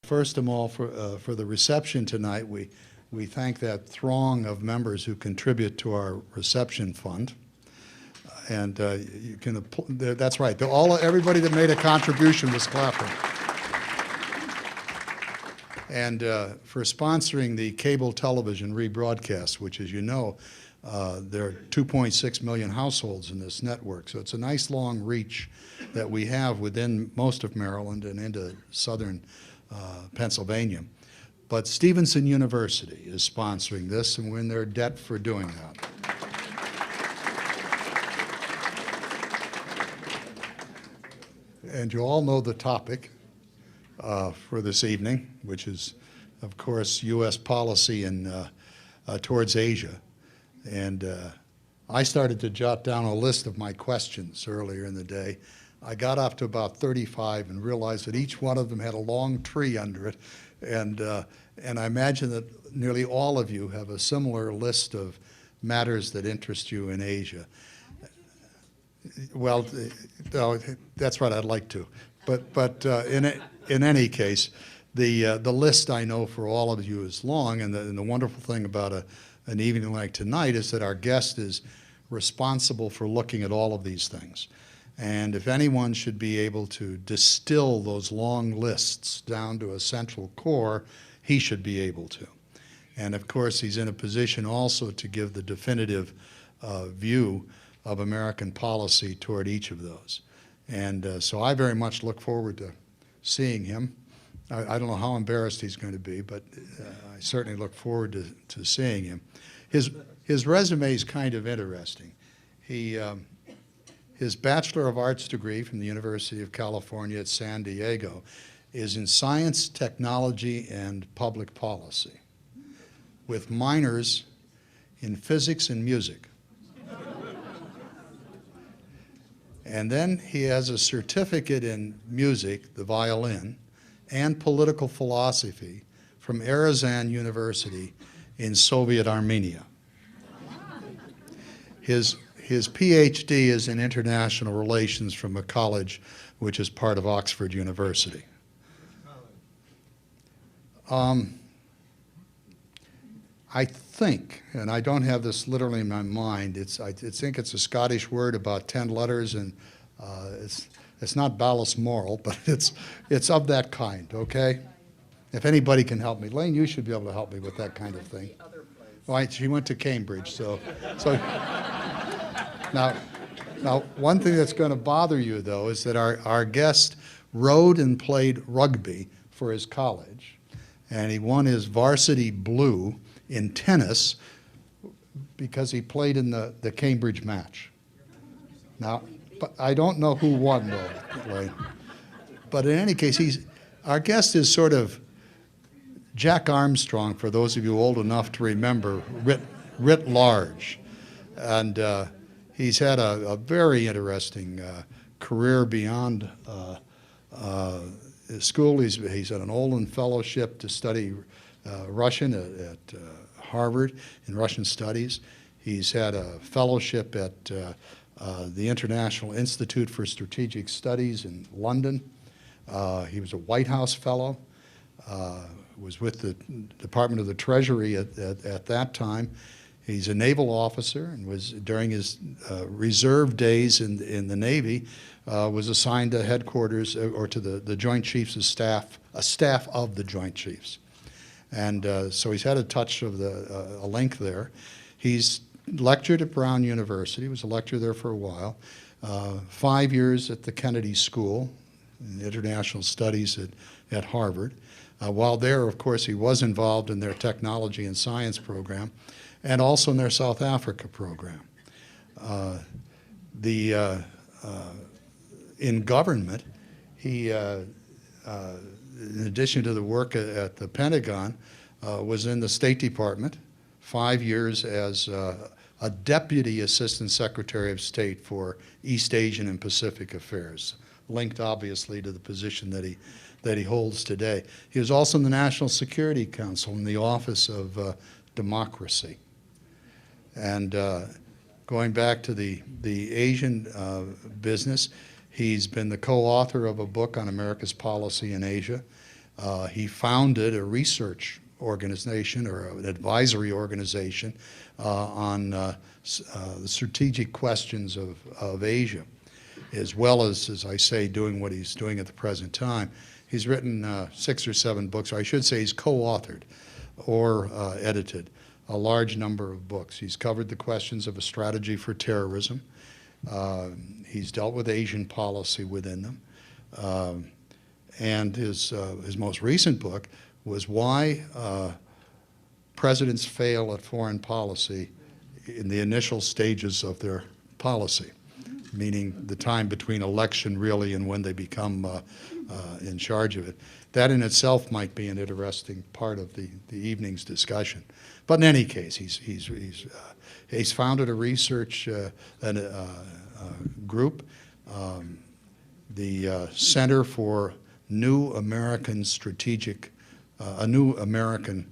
First of all, for the reception tonight, we thank that throng of members who contribute to our reception fund. And you can, that's right, everybody that made a contribution was clapping. And for sponsoring the cable television rebroadcast, which, as you know, there are 2.6 million households in this network. So it's a nice long reach that we have within most of Maryland and into southern Pennsylvania. But Stevenson University is sponsoring this, and we're in their debt for doing that. And you all know the topic for this evening, which is, of course, U.S. policy towards Asia. And I started to jot down a list of my questions earlier in the day. I got up to about 35 and realized that each one of them had a long tree under it. And I imagine that nearly all of you have a similar list of matters that interest you in Asia. Well, no, that's right, I'd like to. But in any case, the list I know for all of you is long, and the wonderful thing about an evening like tonight is that our guest is responsible for looking at all of these things. And if anyone should be able to distill those long lists down to a central core, he should be able to. And of course, he's in a position also to give the definitive view of American policy toward each of those. And so I very much look forward to seeing him. I don't know how embarrassed he's going to be, but I certainly look forward to seeing him. His resume is kind of interesting. His Bachelor of Arts degree from the University of California at San Diego is in Science, Technology, and Public Policy, with minors in Physics and Music. And then he has a certificate in music, the violin, and political philosophy from Erzan University in Soviet Armenia. His PhD is in international relations from a college which is part of Oxford University. I think, and I don't have this literally in my mind, I think it's a Scottish word about 10 letters, and it's not Ballismoral, but it's of that kind, okay? If anybody can help me. Lane, you should be able to help me with that kind of thing. Well, she went to Cambridge, so now, one thing that's going to bother you, though, is that our guest rode and played rugby for his college, and he won his varsity blue in tennis because he played in the Cambridge match. Now, but I don't know who won, though. Right? But in any case, our guest is sort of Jack Armstrong, for those of you old enough to remember, writ large. And he's had a very interesting career beyond school. He's had an Olin Fellowship to study Russian at Harvard in Russian Studies. He's had a fellowship at the International Institute for Strategic Studies in London. He was a White House Fellow, was with the Department of the Treasury at that time. He's a naval officer and was, during his reserve days in the Navy, was assigned to headquarters or to the Joint Chiefs of Staff, a staff of the Joint Chiefs. And so he's had a touch of a link there. He's lectured at Brown University, was a lecturer there for a while, 5 years at the Kennedy School in International Studies at Harvard. While there, of course, he was involved in their technology and science program and also in their South Africa program. In government, he, in addition to the work at the Pentagon, was in the State Department, 5 years as a Deputy Assistant Secretary of State for East Asian and Pacific Affairs, linked obviously to the position that he holds today. He was also in the National Security Council in the Office of Democracy. And going back to the Asian business, he's been the co-author of a book on America's policy in Asia. He founded a research organization or an advisory organization on the strategic questions of Asia, as well as I say, doing what he's doing at the present time. He's written 6 or 7 books, or I should say he's co-authored or edited a large number of books. He's covered the questions of a strategy for terrorism. He's dealt with Asian policy within them. And his most recent book was Why Presidents Fail at Foreign Policy in the Initial Stages of Their Policy, meaning the time between election really and when they become in charge of it. That in itself might be an interesting part of the evening's discussion. But in any case, he's founded a research group, the Center for New American Strategic, a New American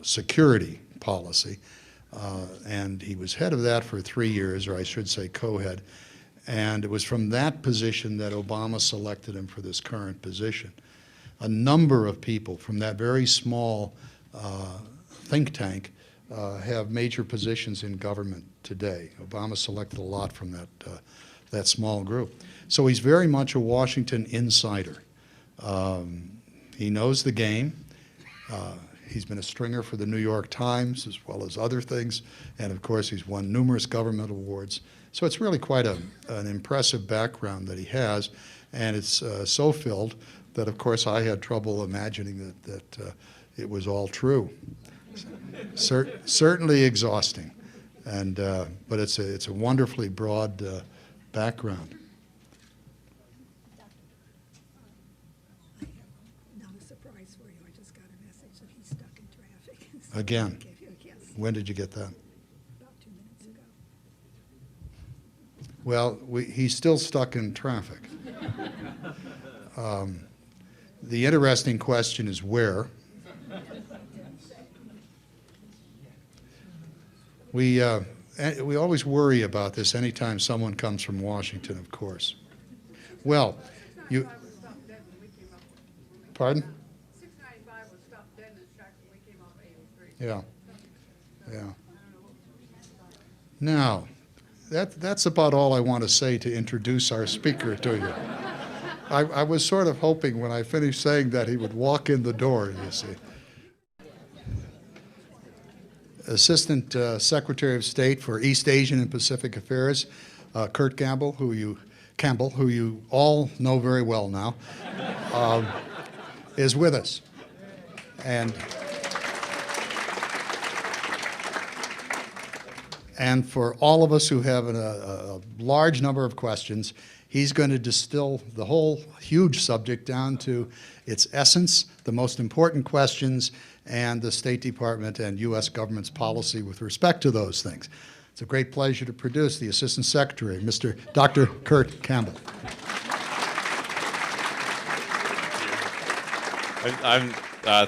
Security Policy, and he was head of that for 3 years, or I should say co-head, and it was from that position that Obama selected him for this current position. A number of people from that very small think tank have major positions in government today. Obama selected a lot from that small group. So he's very much a Washington insider. He knows the game. He's been a stringer for the New York Times as well as other things, and of course he's won numerous government awards. So it's really quite an impressive background that he has, and it's so filled that of course I had trouble imagining that it was all true. Certainly exhausting, and but it's a wonderfully broad background. Not a surprise for you. I just got a message that he's stuck in traffic. Again. Yes. When did you get that? About 2 minutes ago. Well, he's still stuck in traffic. The interesting question is where. We always worry about this anytime someone comes from Washington, of course. Well, you... Pardon? 695 was stopped dead in its tracks when we came off 83. Yeah. Now, that's about all I want to say to introduce our speaker to you. I was sort of hoping when I finished saying that he would walk in the door, you see. Assistant Secretary of State for East Asian and Pacific Affairs, Kurt Campbell, who you all know very well now, is with us. And for all of us who have a large number of questions, he's going to distill the whole huge subject down to its essence, the most important questions, and the State Department and U.S. government's policy with respect to those things. It's a great pleasure to produce the Assistant Secretary, Dr. Kurt Campbell.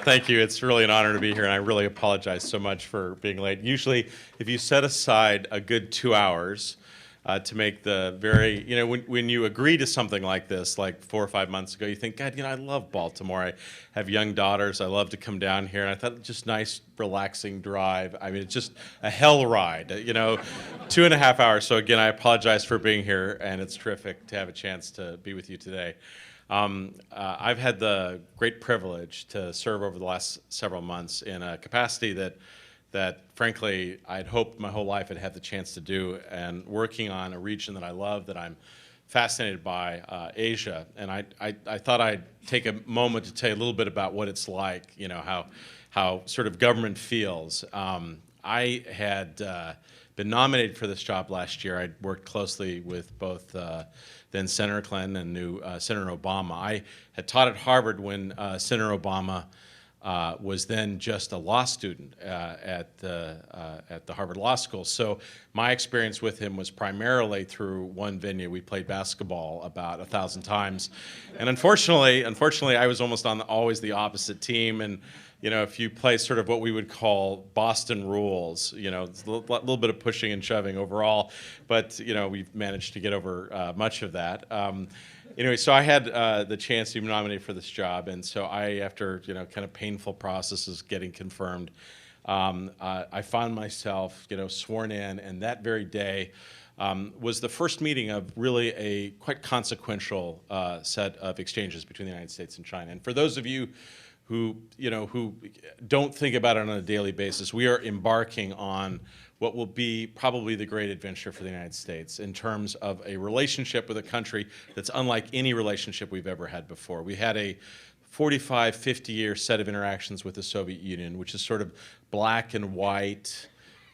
Thank you. It's really an honor to be here, and I really apologize so much for being late. Usually, if you set aside a good 2 hours, to make the very, when you agree to something like this, like 4 or 5 months ago, you think, God, I love Baltimore. I have young daughters. I love to come down here. And I thought, just nice, relaxing drive. I mean, it's just a hell ride, 2.5 hours. So again, I apologize for being here, and it's terrific to have a chance to be with you today. I've had the great privilege to serve over the last several months in a capacity that frankly, I'd hoped my whole life I'd have the chance to do, and working on a region that I love, that I'm fascinated by, Asia. And I thought I'd take a moment to tell you a little bit about what it's like, how sort of government feels. I had been nominated for this job last year. I'd worked closely with both then Senator Clinton and new Senator Obama. I had taught at Harvard when Senator Obama was then just a law student at the Harvard Law School. So my experience with him was primarily through one venue. We played basketball about 1,000 times, and unfortunately, I was almost on always the opposite team. And if you play sort of what we would call Boston rules, it's a little bit of pushing and shoving overall, but we've managed to get over much of that. Anyway, so I had the chance to be nominated for this job, and so after kind of painful processes getting confirmed, I found myself sworn in, and that very day was the first meeting of really a quite consequential set of exchanges between the United States and China. And for those of you who don't think about it on a daily basis, we are embarking on what will be probably the great adventure for the United States in terms of a relationship with a country that's unlike any relationship we've ever had before. We had a 45, 50-year set of interactions with the Soviet Union, which is sort of black and white,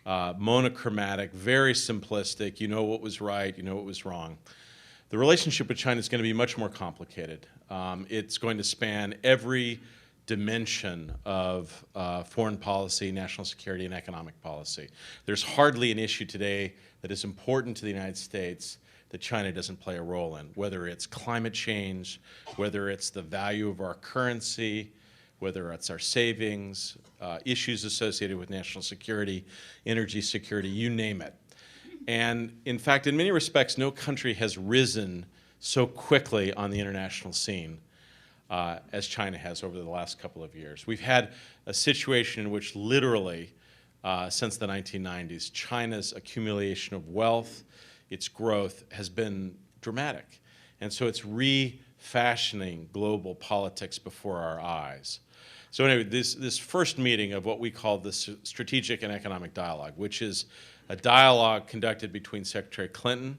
monochromatic, very simplistic. You know what was right, you know what was wrong. The relationship with China is going to be much more complicated. It's going to span every dimension of foreign policy, national security, and economic policy. There's hardly an issue today that is important to the United States that China doesn't play a role in, whether it's climate change, whether it's the value of our currency, whether it's our savings, issues associated with national security, energy security, you name it. And in fact, in many respects, no country has risen so quickly on the international scene as China has over the last couple of years. We've had a situation in which literally, since the 1990s, China's accumulation of wealth, its growth has been dramatic. And so it's refashioning global politics before our eyes. So anyway, this first meeting of what we call the Strategic and Economic Dialogue, which is a dialogue conducted between Secretary Clinton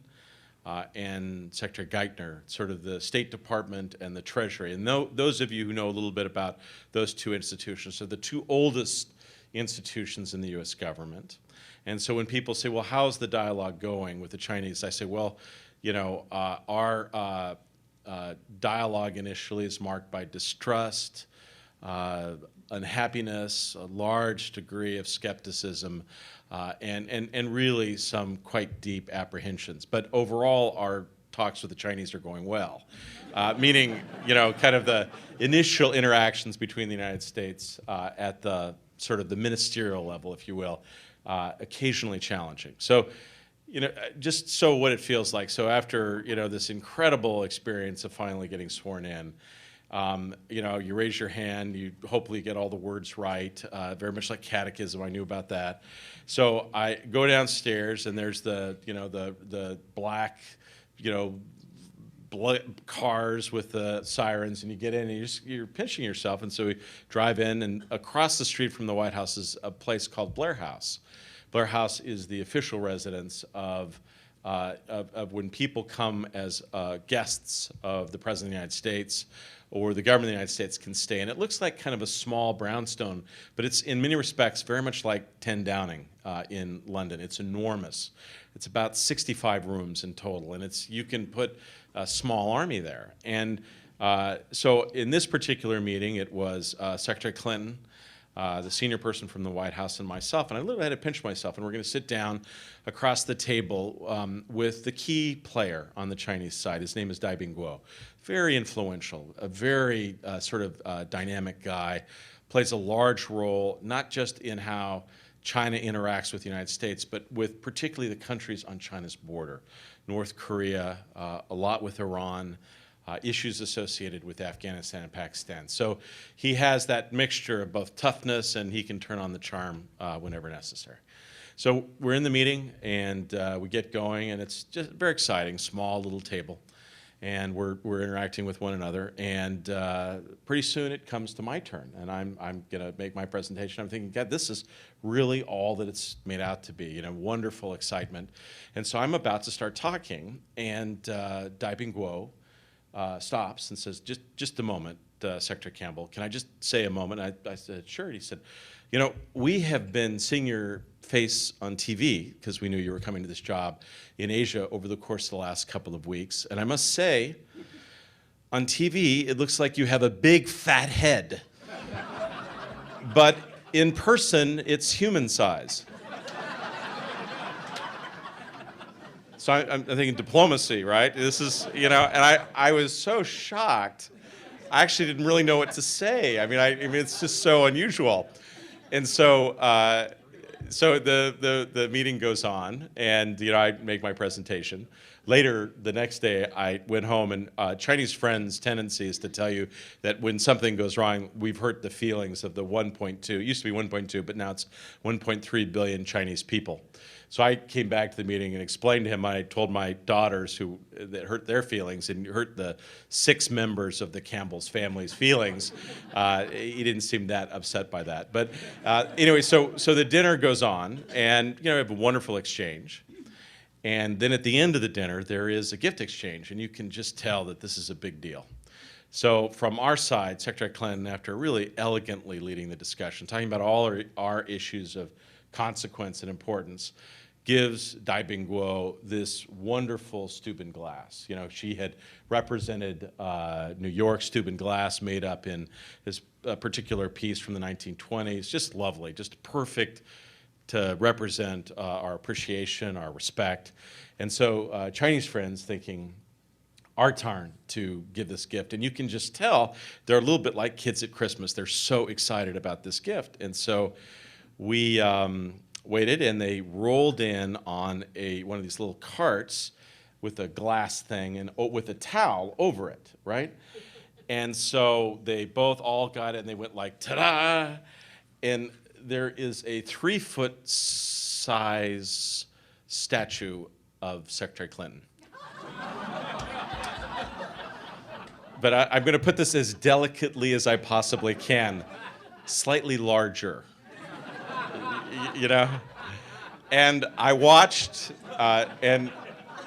and Secretary Geithner, sort of the State Department and the Treasury. And those of you who know a little bit about those two institutions are the two oldest institutions in the U.S. government. And so when people say, well, how's the dialogue going with the Chinese? I say, well, our dialogue initially is marked by distrust, unhappiness, a large degree of skepticism, and really some quite deep apprehensions. But overall, our talks with the Chinese are going well, meaning, kind of the initial interactions between the United States at the sort of the ministerial level, if you will, occasionally challenging. So, just so what it feels like. So after, this incredible experience of finally getting sworn in, you raise your hand, you hopefully get all the words right, very much like catechism, I knew about that. So I go downstairs and there's the black, cars with the sirens, and you get in and you're pinching yourself. And so we drive in, and across the street from the White House is a place called Blair House. Blair House is the official residence of when people come as guests of the President of the United States or the government of the United States can stay. And it looks like kind of a small brownstone, but it's in many respects very much like 10 Downing in London. It's enormous. It's about 65 rooms in total, and you can put a small army there. And so in this particular meeting, it was Secretary Clinton, the senior person from the White House, and myself. And I literally had to pinch myself, and we're going to sit down across the table with the key player on the Chinese side. His name is Dai Bingguo. Very influential, a very sort of dynamic guy, plays a large role, not just in how China interacts with the United States, but with particularly the countries on China's border. North Korea, a lot with Iran, issues associated with Afghanistan and Pakistan. So he has that mixture of both toughness, and he can turn on the charm whenever necessary. So we're in the meeting, and we get going, and it's just very exciting, small little table. And we're interacting with one another, and pretty soon it comes to my turn, and I'm going to make my presentation. I'm thinking, God, this is really all that it's made out to be, you know, wonderful excitement. And so I'm about to start talking, and Dai Guo stops and says, just a moment, Secretary Campbell, can I just say a moment? I said, sure. And he said, you know, we have been seeing your face on TV, because we knew you were coming to this job, in Asia over the course of the last couple of weeks. And I must say, on TV, it looks like you have a big fat head. But in person, it's human size. So I'm thinking diplomacy, right? This is, you know, and I was so shocked. I actually didn't really know what to say. I mean, it's just so unusual. And so, the meeting goes on, and you know, I make my presentation. Later, the next day, I went home, and Chinese friends' tendency is to tell you that when something goes wrong, we've hurt the feelings of the 1.2, it used to be 1.2, but now it's 1.3 billion Chinese people. So I came back to the meeting and explained to him, I told my daughters that hurt their feelings and hurt the 6 members of the Campbell's family's feelings. He didn't seem that upset by that. But anyway, so the dinner goes on, and you know, we have a wonderful exchange. And then at the end of the dinner, there is a gift exchange, and you can just tell that this is a big deal. So from our side, Secretary Clinton, after really elegantly leading the discussion, talking about all our issues of consequence and importance, gives Dai Guo this wonderful Steuben glass. You know, she had represented New York Steuben glass made up in this particular piece from the 1920s. Just lovely, just perfect to represent our appreciation, our respect. And so Chinese friends thinking, our turn to give this gift. And you can just tell they're a little bit like kids at Christmas. They're so excited about this gift. And so we waited, and they rolled in on one of these little carts with a glass thing and with a towel over it, right? And so they both all got it, and they went like, ta-da! And there is a 3-foot size statue of Secretary Clinton. But I'm going to put this as delicately as I possibly can. Slightly larger. You know? And I watched, and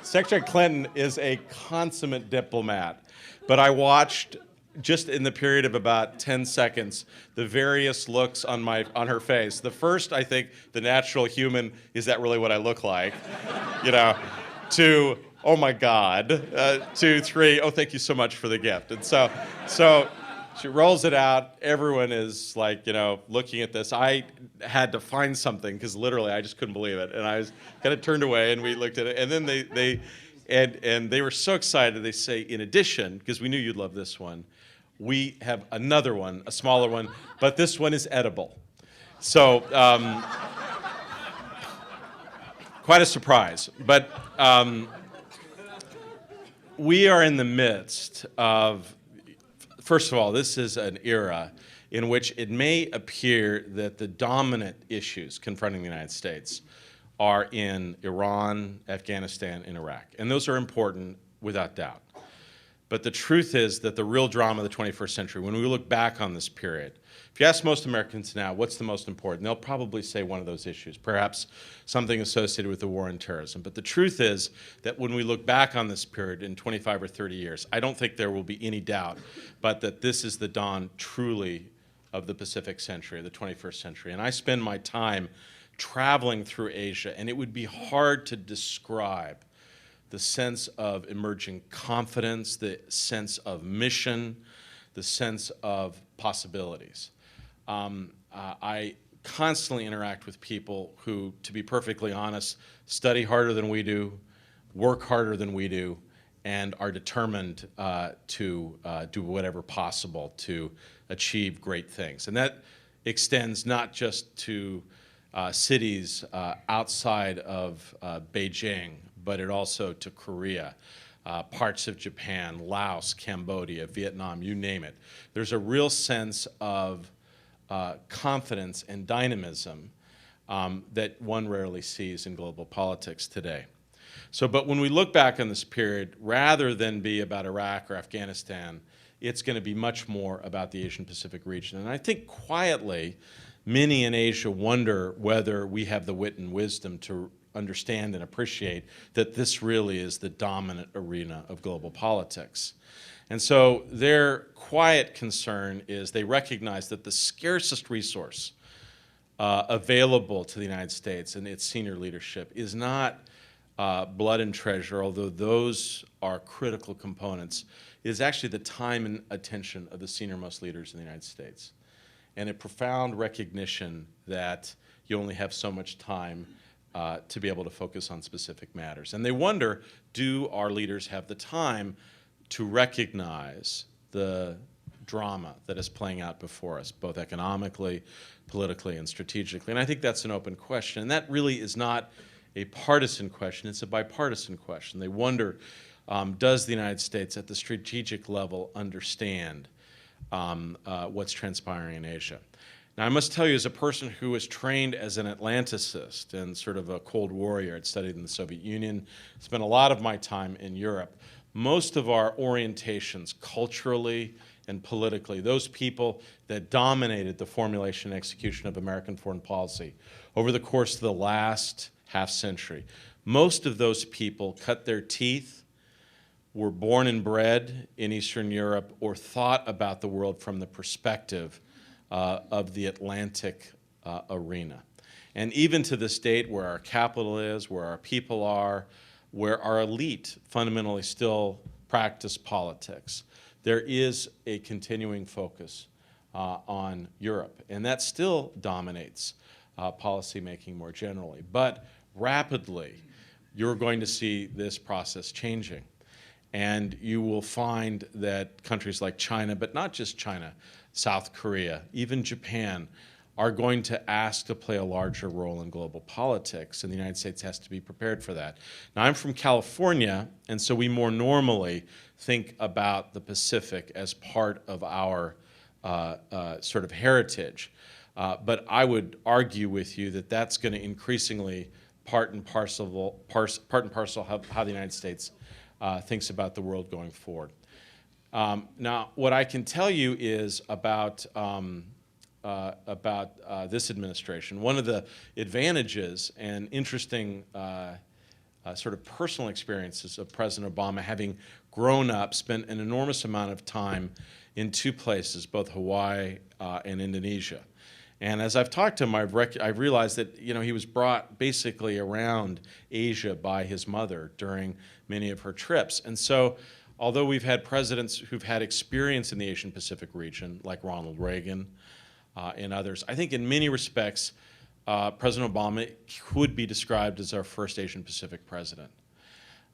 Secretary Clinton is a consummate diplomat, but I watched just in the period of about 10 seconds the various looks on her face. The first, I think, the natural human, is that really what I look like? You know, to, oh my God, 2, 3, oh, thank you so much for the gift. And so she rolls it out. Everyone is like, you know, looking at this. I had to find something because literally I just couldn't believe it. And I was kind of turned away, and we looked at it. And then they were so excited. They say, in addition, because we knew you'd love this one, we have another one, a smaller one, but this one is edible. So quite a surprise. But we are in the midst of, first of all, this is an era in which it may appear that the dominant issues confronting the United States are in Iran, Afghanistan, and Iraq. And those are important without doubt. But the truth is that the real drama of the 21st century, when we look back on this period, if you ask most Americans now what's the most important, they'll probably say one of those issues, perhaps something associated with the war on terrorism. But the truth is that when we look back on this period in 25 or 30 years, I don't think there will be any doubt but that this is the dawn truly of the Pacific century, the 21st century. And I spend my time traveling through Asia, and it would be hard to describe the sense of emerging confidence, the sense of mission, the sense of possibilities. I constantly interact with people who, to be perfectly honest, study harder than we do, work harder than we do, and are determined to do whatever possible to achieve great things. And that extends not just to cities outside of Beijing, but it also to Korea, parts of Japan, Laos, Cambodia, Vietnam, you name it. There's a real sense of confidence and dynamism that one rarely sees in global politics today. So, but when we look back on this period, rather than be about Iraq or Afghanistan, it's going to be much more about the Asian-Pacific region. And I think quietly, many in Asia wonder whether we have the wit and wisdom to understand and appreciate that this really is the dominant arena of global politics. And so their quiet concern is they recognize that the scarcest resource available to the United States and its senior leadership is not blood and treasure, although those are critical components. It is actually the time and attention of the senior-most leaders in the United States, and a profound recognition that you only have so much time to be able to focus on specific matters. And they wonder, do our leaders have the time to recognize the drama that is playing out before us, both economically, politically, and strategically? And I think that's an open question. And that really is not a partisan question, it's a bipartisan question. They wonder, does the United States at the strategic level understand what's transpiring in Asia? Now, I must tell you, as a person who was trained as an Atlanticist and sort of a Cold Warrior, I'd studied in the Soviet Union, spent a lot of my time in Europe. Most of our orientations, culturally and politically, those people that dominated the formulation and execution of American foreign policy over the course of the last half century, most of those people cut their teeth, were born and bred in Eastern Europe, or thought about the world from the perspective of the Atlantic arena. And even to this date, where our capital is, where our people are, where our elite fundamentally still practice politics, there is a continuing focus on Europe. And that still dominates policymaking more generally. But rapidly, you're going to see this process changing. And you will find that countries like China, but not just China, South Korea, even Japan, are going to ask to play a larger role in global politics, and the United States has to be prepared for that. Now, I'm from California, and so we more normally think about the Pacific as part of our sort of heritage. But I would argue with you that that's going to increasingly part and parcel how the United States thinks about the world going forward. Now, what I can tell you is about this administration. One of the advantages and interesting sort of personal experiences of President Obama, having grown up, spent an enormous amount of time in two places, both Hawaii and Indonesia. And as I've talked to him, I've realized that he was brought basically around Asia by his mother during many of her trips. And so, although we've had presidents who've had experience in the Asian Pacific region, like Ronald Reagan and others, I think in many respects, President Obama could be described as our first Asian Pacific president.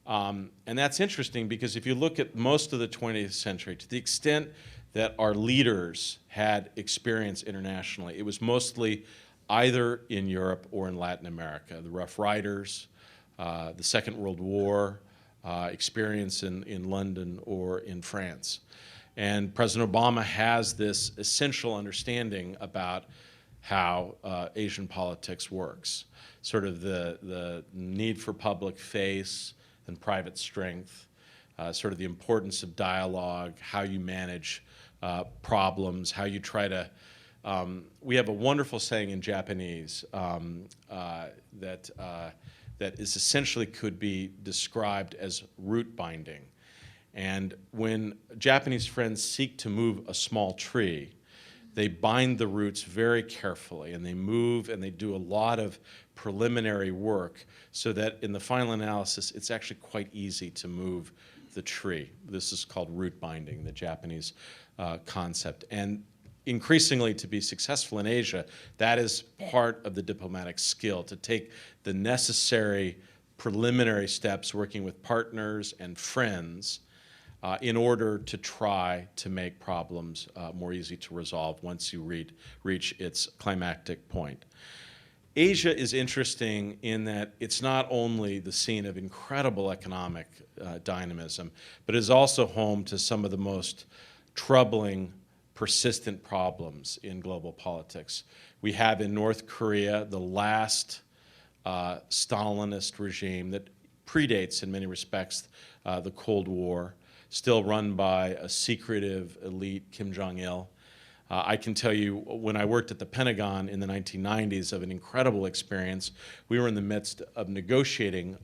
And that's interesting because if you look at most of the 20th century, to the extent that our leaders had experience internationally, it was mostly either in Europe or in Latin America. The Rough Riders, the Second World War, experience in London or in France. And President Obama has this essential understanding about how Asian politics works, sort of the need for public face and private strength, sort of the importance of dialogue, how you manage problems, how you try to, we have a wonderful saying in Japanese that is essentially could be described as root binding. And when Japanese friends seek to move a small tree, they bind the roots very carefully, and they move and they do a lot of preliminary work so that in the final analysis, it's actually quite easy to move the tree. This is called root binding, the Japanese concept. And increasingly, to be successful in Asia, that is part of the diplomatic skill, to take the necessary preliminary steps working with partners and friends in order to try to make problems more easy to resolve once you reach its climactic point. Asia is interesting in that it's not only the scene of incredible economic dynamism, but is also home to some of the most troubling, persistent problems in global politics. We have in North Korea the last Stalinist regime that predates, in many respects, the Cold War, still run by a secretive elite, Kim Jong-il. I can tell you, when I worked at the Pentagon in the 1990s, of an incredible experience. We were in the midst of negotiating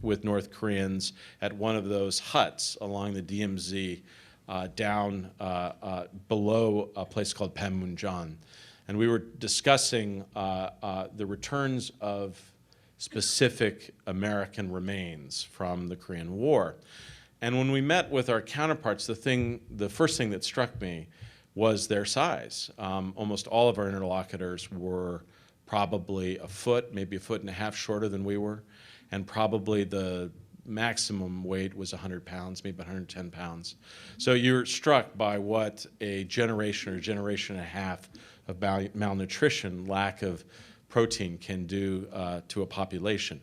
with North Koreans at one of those huts along the DMZ down below a place called Panmunjom. And we were discussing the returns of specific American remains from the Korean War. And when we met with our counterparts, the first thing that struck me was their size. Almost all of our interlocutors were probably a foot, maybe a foot and a half shorter than we were, and probably the maximum weight was 100 pounds, maybe 110 pounds. So you're struck by what a generation or generation and a half of malnutrition, lack of protein can do to a population.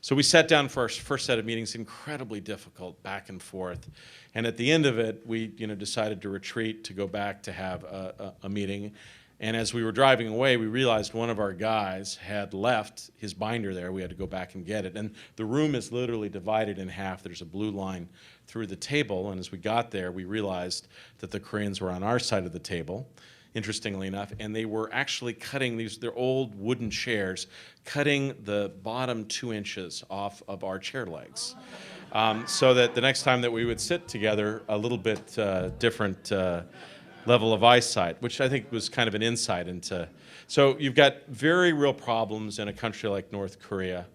So we sat down for our first set of meetings, incredibly difficult, back and forth. And at the end of it, we decided to retreat, to go back to have a meeting. And as we were driving away, we realized one of our guys had left his binder there. We had to go back and get it. And the room is literally divided in half. There's a blue line through the table. And as we got there, we realized that the Koreans were on our side of the table, interestingly enough, and they were actually cutting they're old wooden chairs, cutting the bottom 2 inches off of our chair legs. So that the next time that we would sit together, a little bit different level of eyesight, which I think was kind of an insight into. So you've got very real problems in a country like North Korea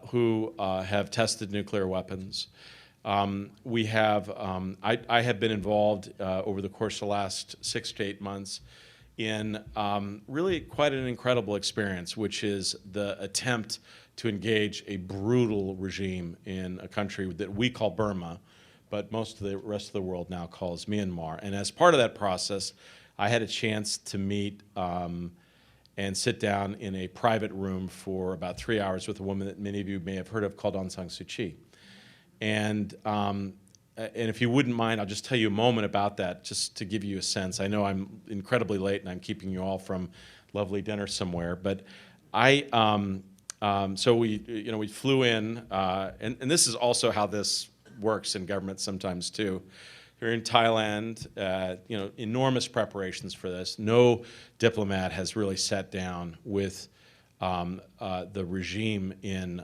who have tested nuclear weapons. We have, I have been involved over the course of the last 6 to 8 months in really quite an incredible experience, which is the attempt to engage a brutal regime in a country that we call Burma, but most of the rest of the world now calls Myanmar. And as part of that process, I had a chance to meet and sit down in a private room for about 3 hours with a woman that many of you may have heard of called Aung San Suu Kyi. And if you wouldn't mind, I'll just tell you a moment about that, just to give you a sense. I know I'm incredibly late and I'm keeping you all from lovely dinner somewhere, but so we flew in, and this is also how this works in government sometimes too. You're in Thailand, enormous preparations for this. No diplomat has really sat down with the regime in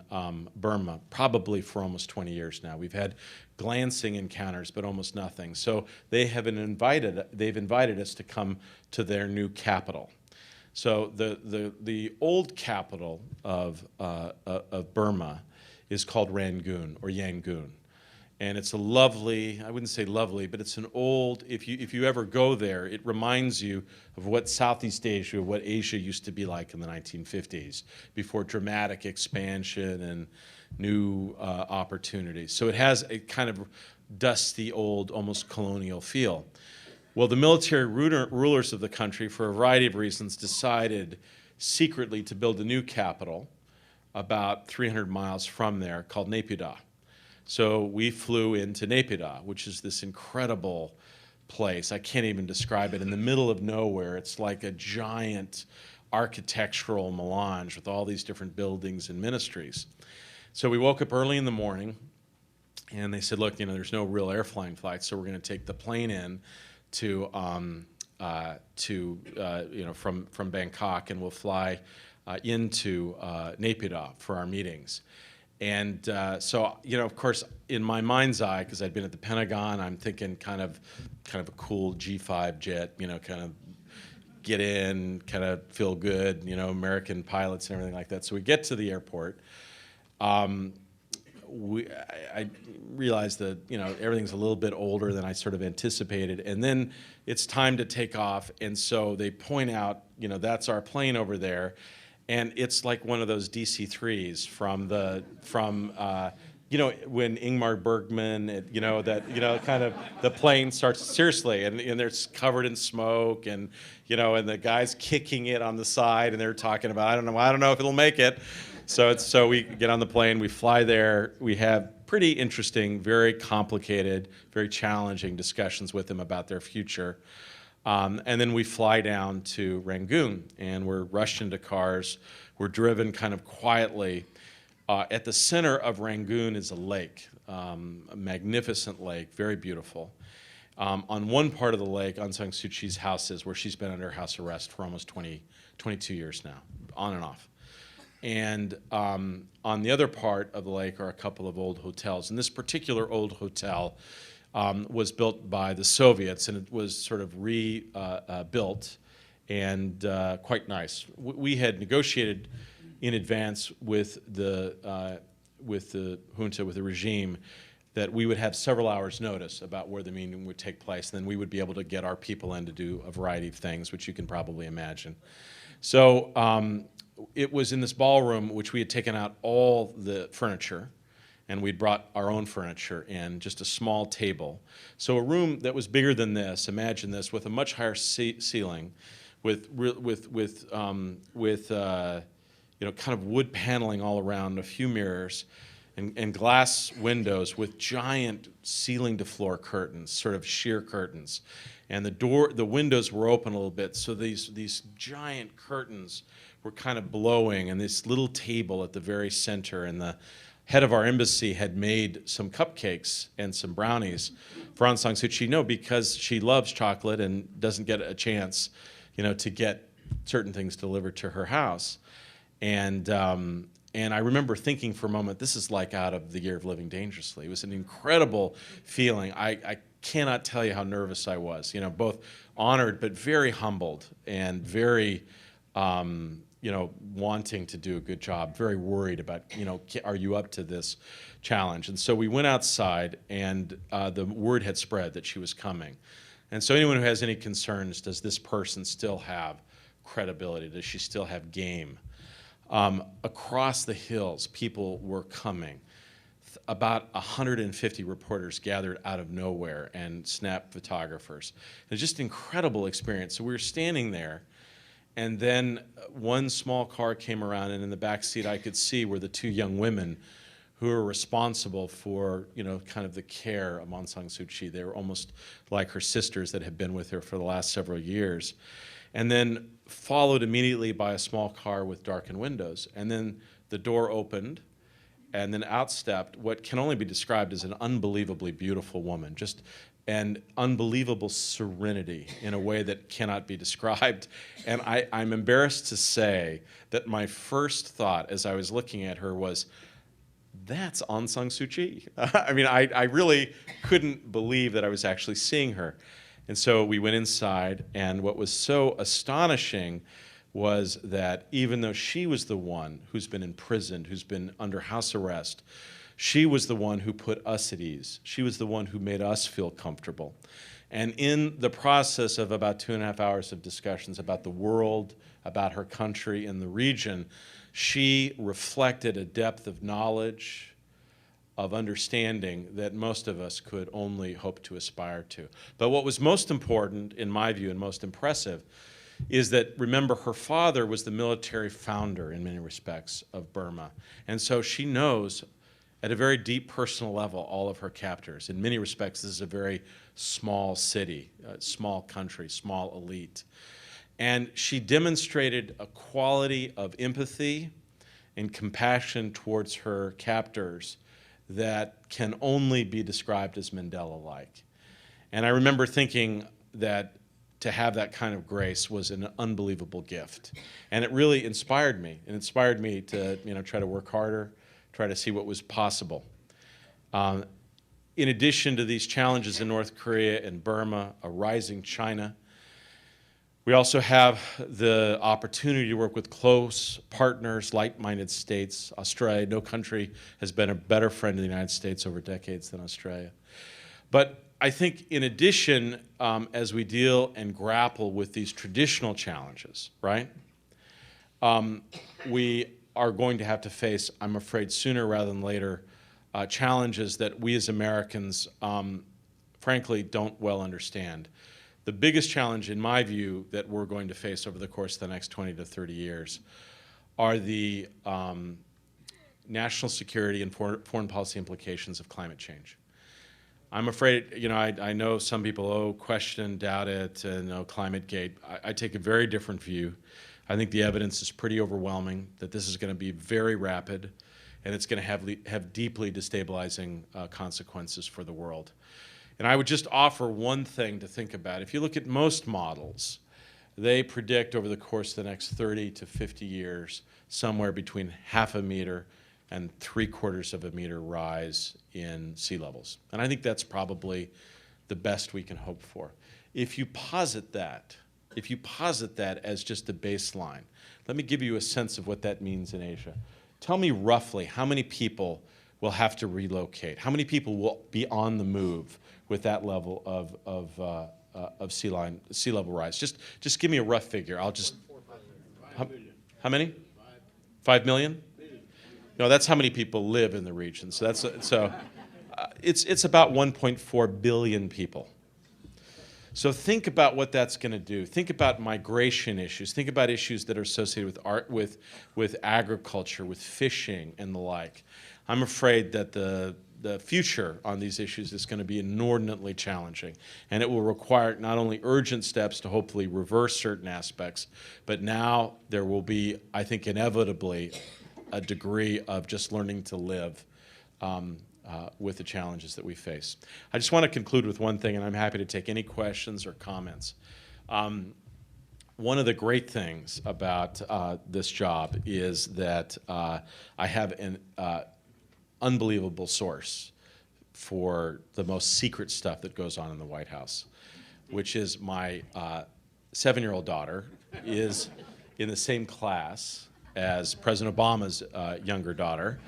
Burma, probably for almost 20 years now. We've had glancing encounters, but almost nothing. So they've invited us to come to their new capital. So the old capital of Burma is called Rangoon or Yangon. And it's a lovely, I wouldn't say lovely, but it's an old, if you ever go there, it reminds you of what Southeast Asia, what Asia used to be like in the 1950s, before dramatic expansion and new opportunities. So it has a kind of dusty, old, almost colonial feel. Well, the military rulers of the country, for a variety of reasons, decided secretly to build a new capital about 300 miles from there called Naypyidaw. So we flew into Naypyidaw, which is this incredible place. I can't even describe it. In the middle of nowhere, it's like a giant architectural melange with all these different buildings and ministries. So we woke up early in the morning, and they said, look, there's no real air flying flights, so we're going to take the plane in to from Bangkok, and we'll fly into Naypyidaw for our meetings. And so, of course, in my mind's eye, because I'd been at the Pentagon, I'm thinking kind of a cool G5 jet, kind of get in, kind of feel good, American pilots and everything like that. So we get to the airport. I realized that, everything's a little bit older than I sort of anticipated. And then it's time to take off. And so they point out, that's our plane over there. And it's like one of those DC-3s from you know, when Ingmar Bergman, you know, that, you know, kind of the plane starts, seriously, and it's covered in smoke, and, you know, and the guy's kicking it on the side, and they're talking about, I don't know if it'll make it. So we get on the plane, we fly there, we have pretty interesting, very complicated, very challenging discussions with them about their future. And then we fly down to Rangoon, and we're rushed into cars. We're driven kind of quietly. At the center of Rangoon is a lake, a magnificent lake, very beautiful. On one part of the lake, Aung San Suu Kyi's house is, where she's been under house arrest for almost 22 years now, on and off. And on the other part of the lake are a couple of old hotels. And this particular old hotel was built by the Soviets, and it was sort of rebuilt and quite nice. We had negotiated in advance with the junta, with the regime, that we would have several hours' notice about where the meeting would take place, and then we would be able to get our people in to do a variety of things, which you can probably imagine. So it was in this ballroom, which we had taken out all the furniture, and we'd brought our own furniture in, just a small table. So a room that was bigger than this, imagine this, with a much higher ceiling, with you know, kind of wood paneling all around, a few mirrors, and glass windows with giant ceiling-to-floor curtains, sort of sheer curtains. And the windows were open a little bit, so these giant curtains were kind of blowing, and this little table at the very center, and the head of our embassy had made some cupcakes and some brownies for Aung San Suu Kyi. No, because she loves chocolate and doesn't get a chance, you know, to get certain things delivered to her house. And I remember thinking for a moment, this is like out of The Year of Living Dangerously. It was an incredible feeling. I cannot tell you how nervous I was, you know, both honored but very humbled, and very, you know, wanting to do a good job, very worried about, you know, are you up to this challenge? And so we went outside, and the word had spread that she was coming. And so anyone who has any concerns, does this person still have credibility? Does she still have game? Across the hills, people were coming. About 150 reporters gathered out of nowhere, and snap photographers. It was just an incredible experience. So we were standing there, and then one small car came around, and in the back seat I could see were the two young women who were responsible for, you know, kind of the care of Aung San Suu Kyi. They were almost like her sisters that had been with her for the last several years. And then followed immediately by a small car with darkened windows. And then the door opened, and then out stepped what can only be described as an unbelievably beautiful woman, just an unbelievable serenity in a way that cannot be described. And I'm embarrassed to say that my first thought as I was looking at her was, that's Aung San Suu Kyi. I mean, I really couldn't believe that I was actually seeing her. And so we went inside, and what was so astonishing was that even though she was the one who's been imprisoned, who's been under house arrest, she was the one who put us at ease. She was the one who made us feel comfortable. And in the process of about 2.5 hours of discussions about the world, about her country and the region, she reflected a depth of knowledge, of understanding that most of us could only hope to aspire to. But what was most important, in my view, and most impressive, is that, remember, her father was the military founder, in many respects, of Burma. And so she knows, at a very deep personal level, all of her captors. In many respects, this is a very small city, small country, small elite. And she demonstrated a quality of empathy and compassion towards her captors that can only be described as Mandela-like. And I remember thinking that to have that kind of grace was an unbelievable gift. And it really inspired me. It inspired me to, you know, try to work harder, try to see what was possible. In addition to these challenges in North Korea and Burma, a rising China, we also have the opportunity to work with close partners, like-minded states. Australia, no country has been a better friend of the United States over decades than Australia. But I think in addition, as we deal and grapple with these traditional challenges, right, we are going to have to face, I'm afraid sooner rather than later, challenges that we as Americans, frankly, don't well understand. The biggest challenge, in my view, that we're going to face over the course of the next 20 to 30 years are the national security and foreign policy implications of climate change. I'm afraid, I know some people, question, doubt it, and ClimateGate. I take a very different view. I think the evidence is pretty overwhelming that this is going to be very rapid, and it's going to have deeply destabilizing consequences for the world. And I would just offer one thing to think about. If you look at most models, they predict over the course of the next 30 to 50 years somewhere between 0.5 meter and 0.75 meter rise in sea levels. And I think that's probably the best we can hope for. If you posit that as just a baseline, let me give you a sense of what that means in Asia. Tell me roughly how many people will have to relocate? How many people will be on the move with that level of sea level rise? Just give me a rough figure. I'll just. How many? 5 million? No, that's how many people live in the region. So it's about 1.4 billion people. So think about what that's going to do. Think about migration issues. Think about issues that are associated with agriculture, with fishing, and the like. I'm afraid that the future on these issues is going to be inordinately challenging, and it will require not only urgent steps to hopefully reverse certain aspects, but now there will be, I think, inevitably a degree of just learning to live with the challenges that we face. I just want to conclude with one thing, and I'm happy to take any questions or comments. One of the great things about this job is that I have an unbelievable source for the most secret stuff that goes on in the White House, which is my 7-year-old daughter is in the same class as President Obama's younger daughter.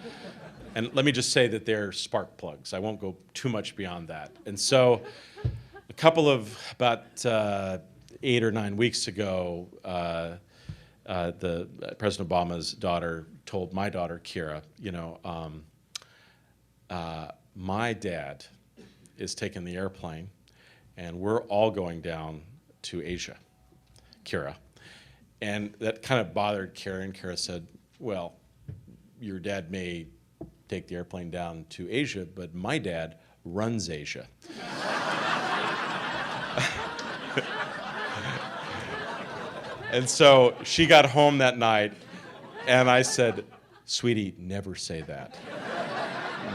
And let me just say that they're spark plugs. I won't go too much beyond that. And so a couple of about 8 or 9 weeks ago, the President Obama's daughter told my daughter, Kira, my dad is taking the airplane and we're all going down to Asia, Kira. And that kind of bothered Kira, and Kira said, well, your dad may take the airplane down to Asia, but my dad runs Asia. And so she got home that night, and I said, sweetie, never say that.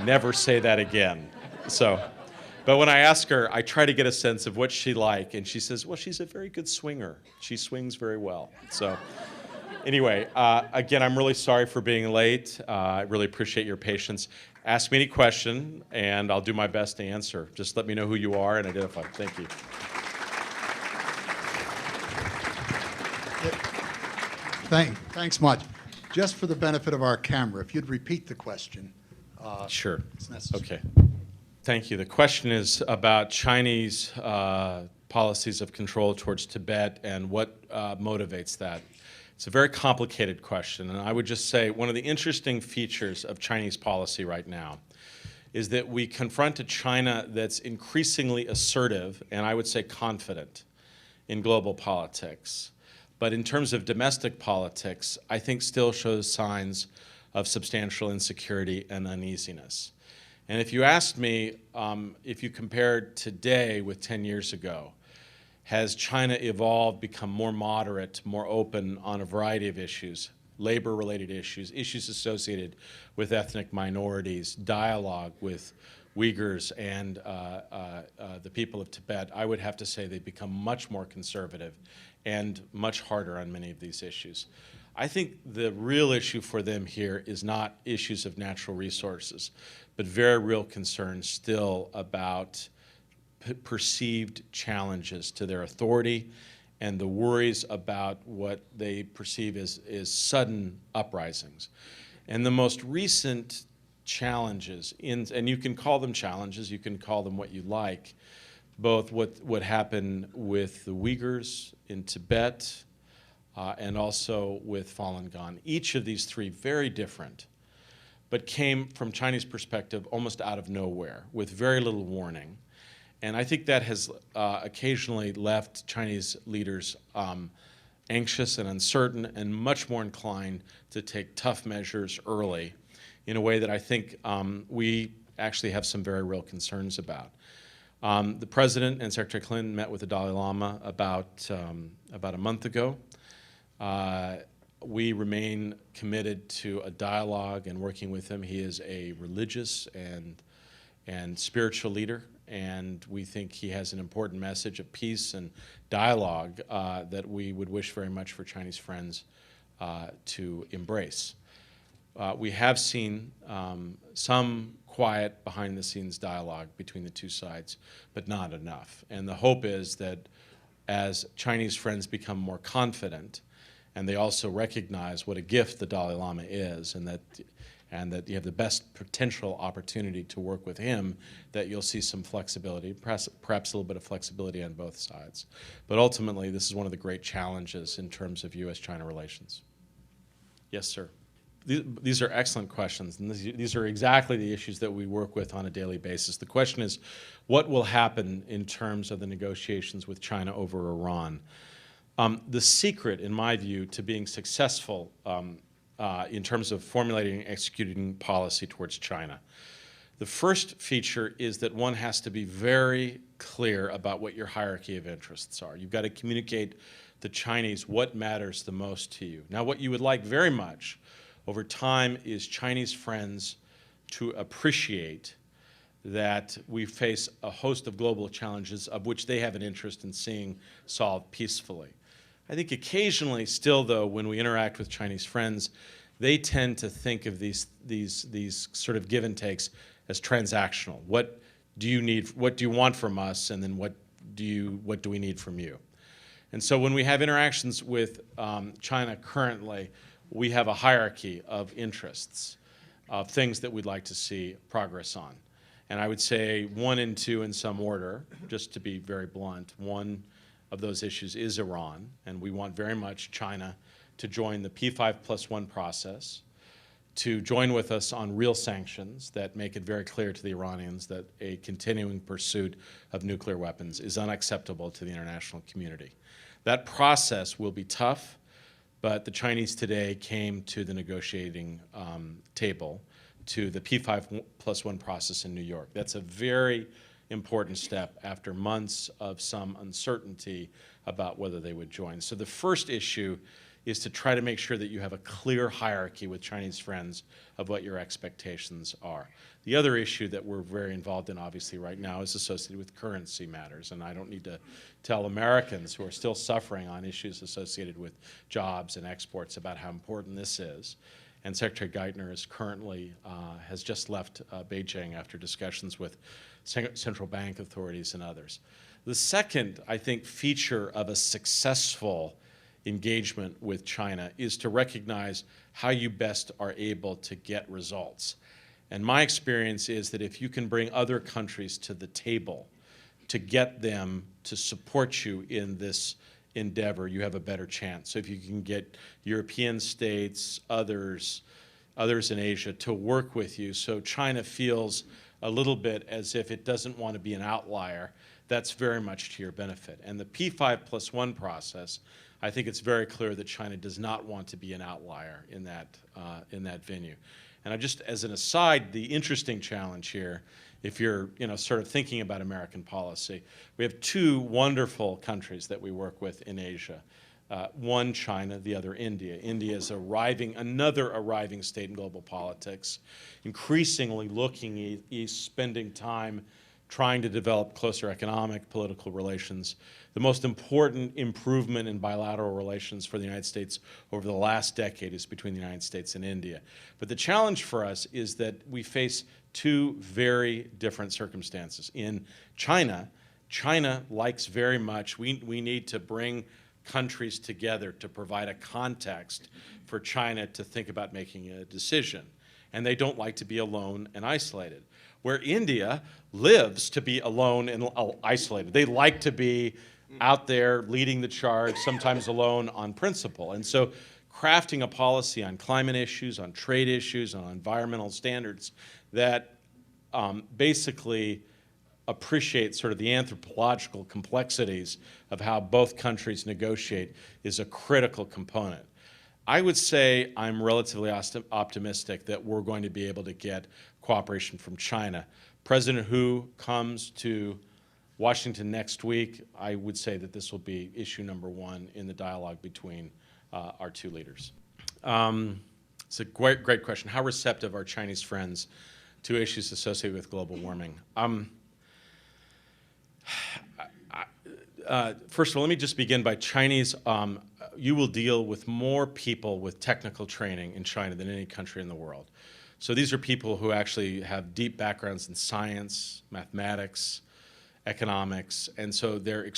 Never say that again. But when I ask her, I try to get a sense of what she like, and she says, well, she's a very good swinger. She swings very well. So anyway, again, I'm really sorry for being late. I really appreciate your patience. Ask me any question, and I'll do my best to answer. Just let me know who you are and identify. Thank you. Thanks much. Just for the benefit of our camera, if you'd repeat the question. Sure. It's necessary. Okay. Thank you. The question is about Chinese policies of control towards Tibet and what motivates that. It's a very complicated question, and I would just say one of the interesting features of Chinese policy right now is that we confront a China that's increasingly assertive and I would say confident in global politics. But in terms of domestic politics, I think still shows signs of substantial insecurity and uneasiness. And if you asked me, if you compared today with 10 years ago, has China evolved, become more moderate, more open on a variety of issues, labor-related issues, issues associated with ethnic minorities, dialogue with Uyghurs and the people of Tibet? I would have to say they've become much more conservative and much harder on many of these issues. I think the real issue for them here is not issues of natural resources, but very real concerns still about perceived challenges to their authority and the worries about what they perceive as sudden uprisings. And the most recent challenges, and you can call them challenges, you can call them what you like, both what happened with the Uyghurs in Tibet, and also with Falun Gong. Each of these three very different, but came from Chinese perspective almost out of nowhere with very little warning. And I think that has occasionally left Chinese leaders anxious and uncertain and much more inclined to take tough measures early in a way that I think we actually have some very real concerns about. The President and Secretary Clinton met with the Dalai Lama about a month ago. We remain committed to a dialogue and working with him. He is a religious and spiritual leader, and we think he has an important message of peace and dialogue that we would wish very much for Chinese friends to embrace. We have seen some quiet behind-the-scenes dialogue between the two sides, but not enough. And the hope is that as Chinese friends become more confident, and they also recognize what a gift the Dalai Lama is, and that you have the best potential opportunity to work with him, that you'll see some flexibility, perhaps a little bit of flexibility on both sides. But ultimately, this is one of the great challenges in terms of U.S.-China relations. Yes, sir. These are excellent questions, and these are exactly the issues that we work with on a daily basis. The question is, what will happen in terms of the negotiations with China over Iran? The secret, in my view, to being successful in terms of formulating and executing policy towards China, the first feature is that one has to be very clear about what your hierarchy of interests are. You've got to communicate to Chinese what matters the most to you. Now, what you would like very much over time is Chinese friends to appreciate that we face a host of global challenges of which they have an interest in seeing solved peacefully. I think occasionally still, though, when we interact with Chinese friends, they tend to think of these sort of give and takes as transactional. What do you need? What do you want from us? And then what do we need from you? And so when we have interactions with China currently, we have a hierarchy of interests, of things that we'd like to see progress on. And I would say 1 and 2 in some order, just to be very blunt. One of those issues is Iran, and we want very much China to join the P5+1 process, to join with us on real sanctions that make it very clear to the Iranians that a continuing pursuit of nuclear weapons is unacceptable to the international community. That process will be tough, but the Chinese today came to the negotiating table, to the P5+1 process in New York. That's a very important step after months of some uncertainty about whether they would join. So the first issue is to try to make sure that you have a clear hierarchy with Chinese friends of what your expectations are. The other issue that we're very involved in, obviously, right now is associated with currency matters. And I don't need to tell Americans who are still suffering on issues associated with jobs and exports about how important this is. And Secretary Geithner is currently, has just left Beijing after discussions with central bank authorities and others. The second, I think, feature of a successful engagement with China is to recognize how you best are able to get results. And my experience is that if you can bring other countries to the table to get them to support you in this endeavor, you have a better chance. So if you can get European states, others in Asia to work with you, so China feels a little bit as if it doesn't want to be an outlier, that's very much to your benefit. And the P5+1 process, I think it's very clear that China does not want to be an outlier in that venue. And just as an aside, the interesting challenge here, if you're sort of thinking about American policy, we have 2 wonderful countries that we work with in Asia. One China, the other India. India is another arriving state in global politics, increasingly looking east, spending time trying to develop closer economic, political relations. The most important improvement in bilateral relations for the United States over the last decade is between the United States and India. But the challenge for us is that we face 2 very different circumstances. In China, China likes very much, we need to bring countries together to provide a context for China to think about making a decision. And they don't like to be alone and isolated. Where India lives to be alone and isolated. They like to be out there leading the charge, sometimes alone on principle. And so crafting a policy on climate issues, on trade issues, on environmental standards that basically appreciate sort of the anthropological complexities of how both countries negotiate is a critical component. I would say I'm relatively optimistic that we're going to be able to get cooperation from China. President Hu comes to Washington next week. I would say that this will be issue number one in the dialogue between our two leaders. It's a great question. How receptive are Chinese friends to issues associated with global warming? First of all, let me just begin by Chinese. You will deal with more people with technical training in China than any country in the world. So these are people who actually have deep backgrounds in science, mathematics, economics, and so they're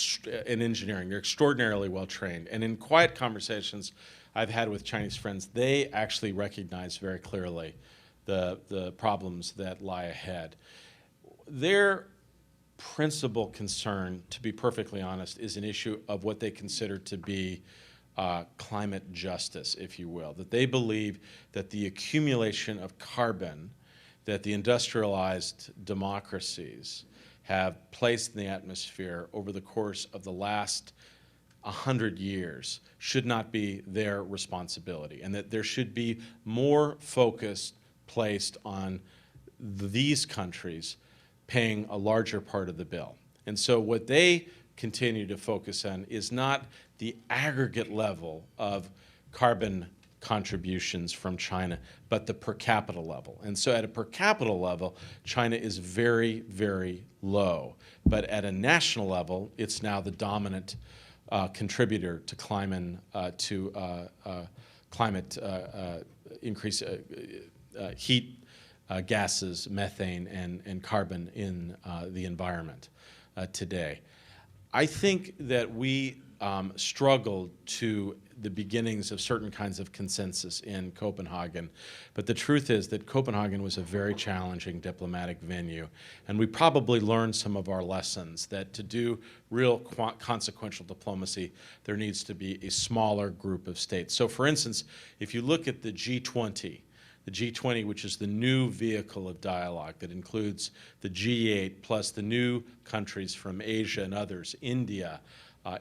in engineering. They're extraordinarily well trained. And in quiet conversations I've had with Chinese friends, they actually recognize very clearly the problems that lie ahead. Their principal concern, to be perfectly honest, is an issue of what they consider to be climate justice, if you will. That they believe that the accumulation of carbon that the industrialized democracies have placed in the atmosphere over the course of the last 100 years should not be their responsibility, and that there should be more focus placed on these countries paying a larger part of the bill. And so what they continue to focus on is not the aggregate level of carbon contributions from China, but the per capita level. And so at a per capita level, China is very, very low. But at a national level, it's now the dominant contributor to climate increase, heat gases, methane, and carbon in the environment today. I think that we struggled to the beginnings of certain kinds of consensus in Copenhagen, but the truth is that Copenhagen was a very challenging diplomatic venue, and we probably learned some of our lessons, that to do real consequential diplomacy, there needs to be a smaller group of states. So for instance, if you look at the G20, which is the new vehicle of dialogue that includes the G8 plus the new countries from Asia and others, India,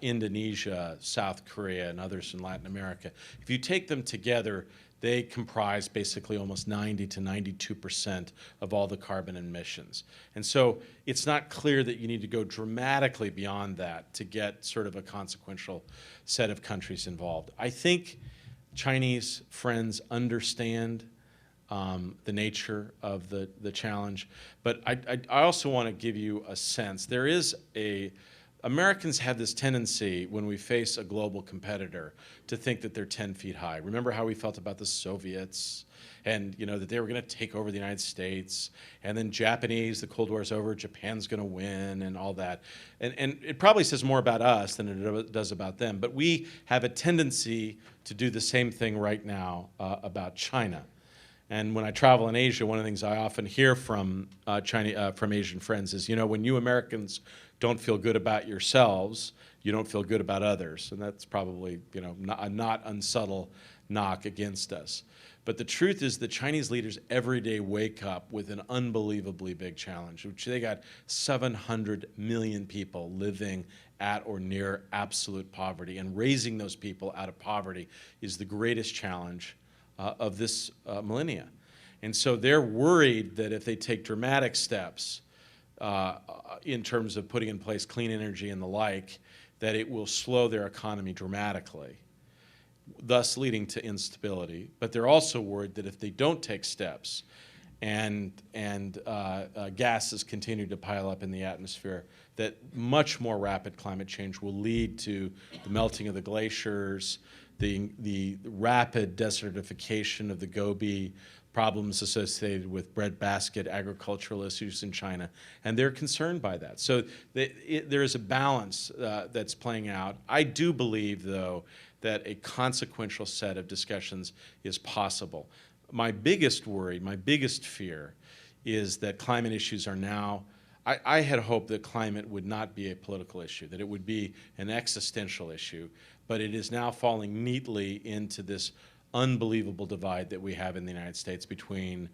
Indonesia, South Korea, and others in Latin America. If you take them together, they comprise basically almost 90 to 92% of all the carbon emissions. And so it's not clear that you need to go dramatically beyond that to get sort of a consequential set of countries involved. I think Chinese friends understand the nature of the challenge, but I also want to give you a sense. Americans have this tendency when we face a global competitor to think that they're 10 feet high. Remember how we felt about the Soviets, and that they were going to take over the United States, and then Japanese, the Cold War's over, Japan's going to win, and all that. And it probably says more about us than it does about them, but we have a tendency to do the same thing right now about China. And when I travel in Asia, one of the things I often hear from from Asian friends is, when you Americans don't feel good about yourselves, you don't feel good about others. And that's probably, a not unsubtle knock against us. But the truth is that Chinese leaders every day wake up with an unbelievably big challenge, which they got 700 million people living at or near absolute poverty. And raising those people out of poverty is the greatest challenge of this millennia. And so they're worried that if they take dramatic steps in terms of putting in place clean energy and the like, that it will slow their economy dramatically, thus leading to instability. But they're also worried that if they don't take steps and gases continue to pile up in the atmosphere, that much more rapid climate change will lead to the melting of the glaciers, the rapid desertification of the Gobi, problems associated with breadbasket agricultural issues in China, and they're concerned by that. So there is a balance that's playing out. I do believe, though, that a consequential set of discussions is possible. My biggest worry, my biggest fear, is that climate issues are now, I had hoped that climate would not be a political issue, that it would be an existential issue. but it is now falling neatly into this unbelievable divide that we have in the United States between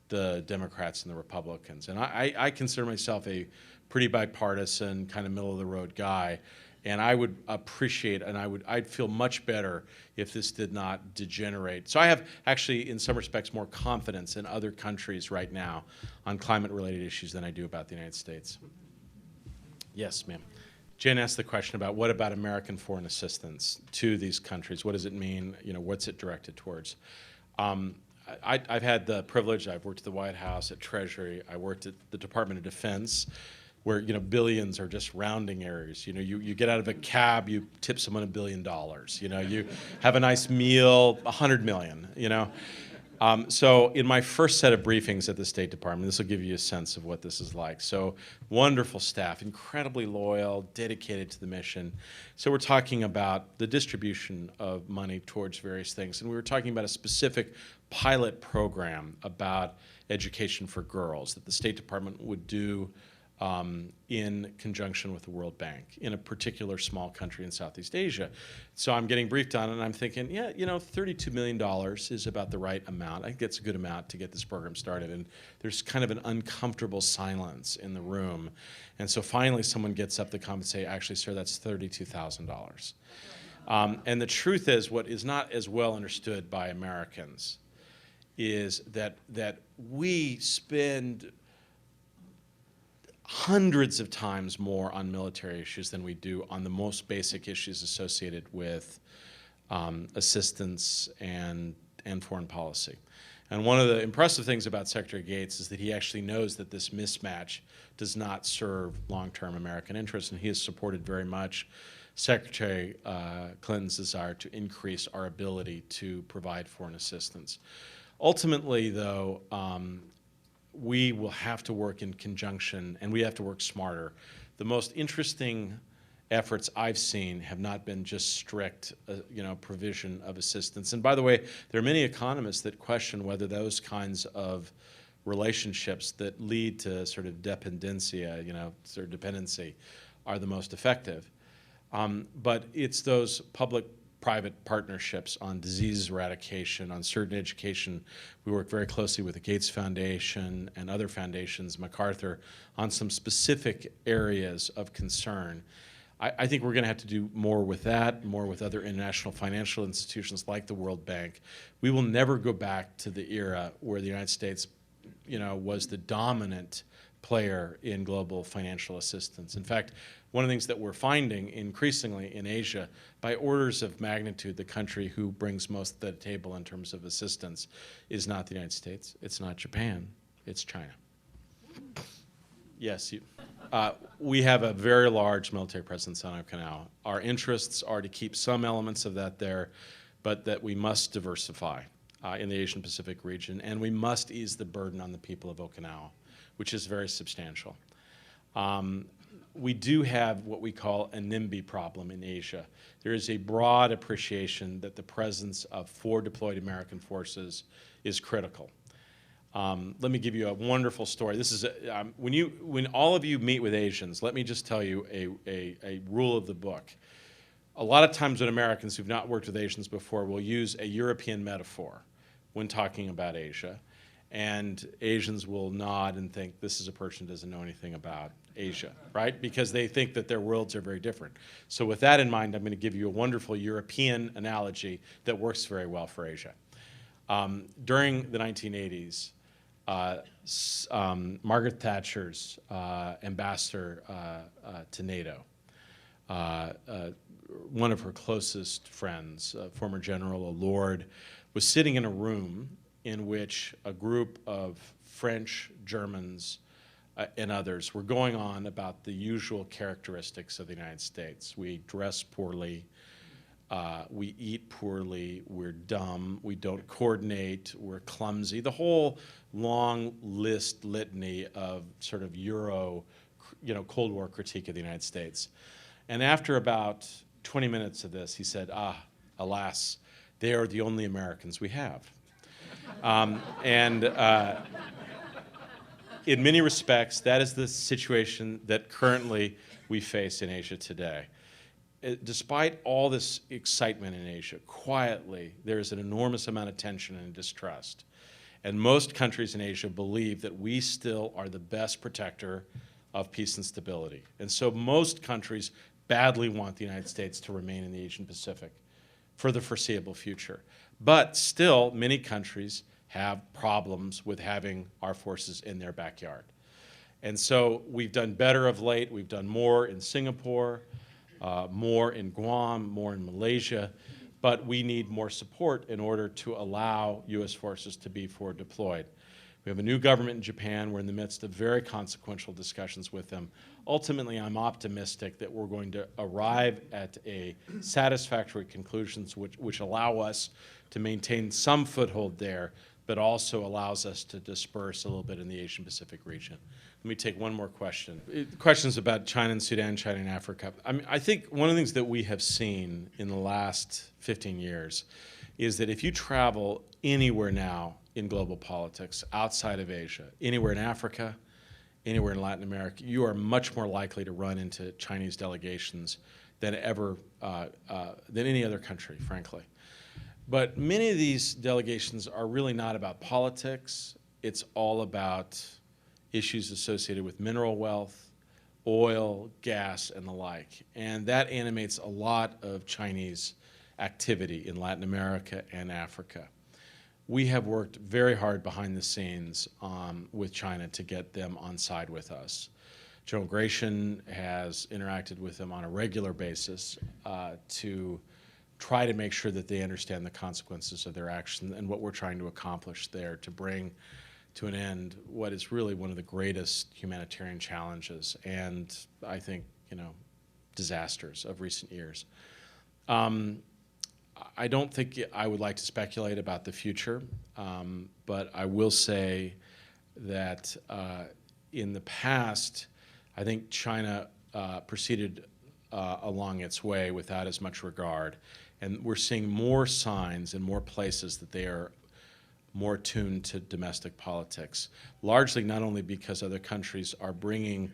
the Democrats and the Republicans. And I consider myself a pretty bipartisan, kind of middle-of-the-road guy, and I would appreciate, and I'd feel much better if this did not degenerate. So I have actually, in some respects, more confidence in other countries right now on climate-related issues than I do about the United States. Yes, ma'am. Jen asked the question about what about American foreign assistance to these countries? What does it mean? You know, what's it directed towards? I've had the privilege, I've worked at the White House, at Treasury, I worked at the Department of Defense, where, you know, billions are just rounding errors. You know, you get out of a cab, you tip someone $1 billion. You know, you have a nice meal, 100 million, you know. So in my first set of briefings at the State Department, this will give you a sense of what this is like. So wonderful staff, incredibly loyal, dedicated to the mission. So we're talking about the distribution of money towards various things. And we were talking about a specific pilot program about education for girls that the State Department would do in conjunction with the World Bank in a particular small country in Southeast Asia. So I'm getting briefed on it, and I'm thinking, yeah, you know, $32 million is about the right amount. I think it's a good amount to get this program started. And there's kind of an uncomfortable silence in the room. And so finally someone gets up to come and say, actually, sir, that's $32,000. And the truth is, what is not as well understood by Americans is that we spend hundreds of times more on military issues than we do on the most basic issues associated with assistance and foreign policy. And one of the impressive things about Secretary Gates is that he actually knows that this mismatch does not serve long-term American interests, and he has supported very much Secretary Clinton's desire to increase our ability to provide foreign assistance. Ultimately, though, we will have to work in conjunction, and we have to work smarter. The most interesting efforts I've seen have not been just strict, provision of assistance. And by the way, there are many economists that question whether those kinds of relationships that lead to sort of dependencia, sort of dependency, are the most effective. But it's those public-private partnerships on disease eradication, on certain education. We work very closely with the Gates Foundation and other foundations, MacArthur, on some specific areas of concern. I think we're going to have to do more with that, more with other international financial institutions like the World Bank. We will never go back to the era where the United States, was the dominant player in global financial assistance. In fact, one of the things that we're finding increasingly in Asia, by orders of magnitude, the country who brings most to the table in terms of assistance is not the United States, it's not Japan, it's China. Yes, we have a very large military presence on Okinawa. Our interests are to keep some elements of that there, but that we must diversify in the Asian Pacific region, and we must ease the burden on the people of Okinawa, which is very substantial. We do have what we call a NIMBY problem in Asia. There is a broad appreciation that the presence of 4 deployed American forces is critical. Let me give you a wonderful story. This is when all of you meet with Asians, let me just tell you a rule of the book. A lot of times when Americans who've not worked with Asians before will use a European metaphor when talking about Asia, and Asians will nod and think this is a person who doesn't know anything about Asia, right? Because they think that their worlds are very different. So with that in mind, I'm going to give you a wonderful European analogy that works very well for Asia. During the 1980s, Margaret Thatcher's ambassador to NATO, one of her closest friends, former General Lord, was sitting in a room in which a group of French, Germans, and others were going on about the usual characteristics of the United States. We dress poorly, we eat poorly, we're dumb, we don't coordinate, we're clumsy, the whole long litany of sort of Cold War critique of the United States. And after about 20 minutes of this, he said, alas, they are the only Americans we have. In many respects, that is the situation that currently we face in Asia today. despite all this excitement in Asia, quietly, there's an enormous amount of tension and distrust. And most countries in Asia believe that we still are the best protector of peace and stability. And so most countries badly want the United States to remain in the Asian Pacific for the foreseeable future. But still, many countries have problems with having our forces in their backyard. And so we've done better of late. We've done more in Singapore, more in Guam, more in Malaysia, but we need more support in order to allow U.S. forces to be forward deployed. We have a new government in Japan. We're in the midst of very consequential discussions with them. Ultimately, I'm optimistic that we're going to arrive at a satisfactory conclusions which allow us to maintain some foothold there, but also allows us to disperse a little bit in the Asian Pacific region. Let me take one more question. Questions about China and Sudan, China and Africa. I think one of the things that we have seen in the last 15 years is that if you travel anywhere now in global politics outside of Asia, anywhere in Africa, anywhere in Latin America, you are much more likely to run into Chinese delegations than than any other country, frankly. But many of these delegations are really not about politics. It's all about issues associated with mineral wealth, oil, gas, and the like. And that animates a lot of Chinese activity in Latin America and Africa. We have worked very hard behind the scenes with China to get them on side with us. General Gratian has interacted with them on a regular basis to try to make sure that they understand the consequences of their action and what we're trying to accomplish there to bring to an end what is really one of the greatest humanitarian challenges and, I think, disasters of recent years. I don't think I would like to speculate about the future, but I will say that in the past, I think China proceeded along its way without as much regard. And we're seeing more signs in more places that they are more tuned to domestic politics, largely not only because other countries are bringing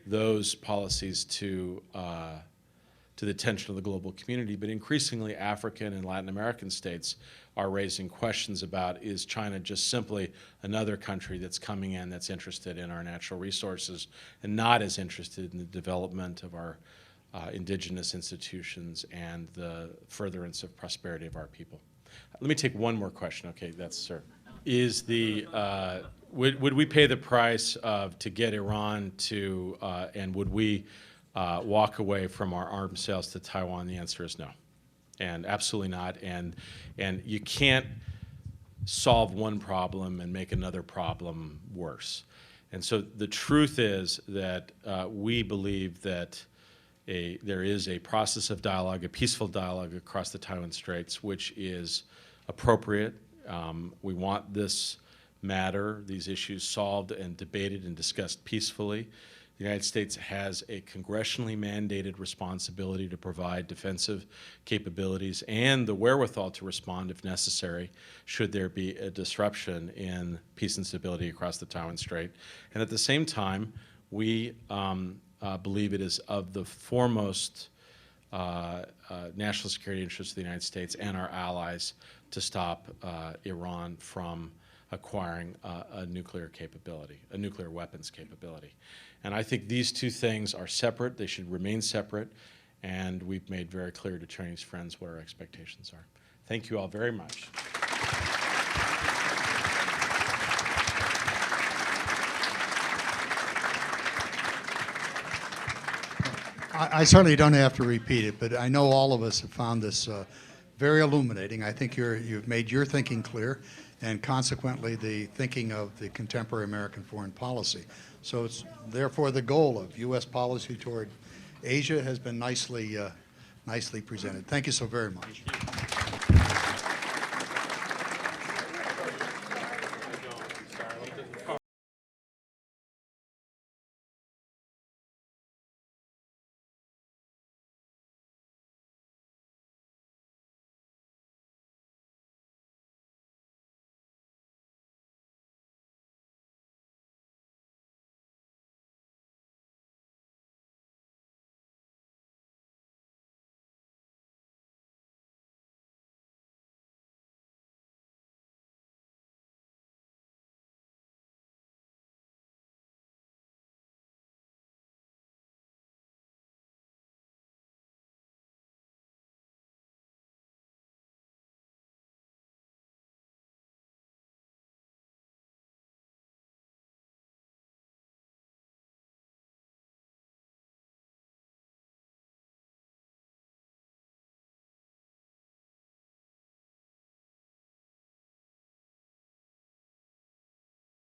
those policies to the attention of the global community, but increasingly African and Latin American states are raising questions about, is China just simply another country that's coming in that's interested in our natural resources and not as interested in the development of our indigenous institutions and the furtherance of prosperity of our people. Let me take one more question. Okay, that's sir. Is the would we pay the price to get Iran to and would we walk away from our arms sales to Taiwan? The answer is no, and absolutely not. And you can't solve one problem and make another problem worse. And so the truth is that we believe that there is a process of dialogue, a peaceful dialogue across the Taiwan Straits, which is appropriate. We want this matter, these issues solved and debated and discussed peacefully. The United States has a congressionally mandated responsibility to provide defensive capabilities and the wherewithal to respond if necessary should there be a disruption in peace and stability across the Taiwan Strait. And at the same time, we believe it is of the foremost national security interests of the United States and our allies to stop Iran from acquiring a nuclear capability, a nuclear weapons capability. And I think these two things are separate. They should remain separate. And we've made very clear to Chinese friends what our expectations are. Thank you all very much. I certainly don't have to repeat it, but I know all of us have found this very illuminating. I think you've made your thinking clear, and consequently the thinking of the contemporary American foreign policy. So it's therefore the goal of U.S. policy toward Asia has been nicely presented. Thank you so very much.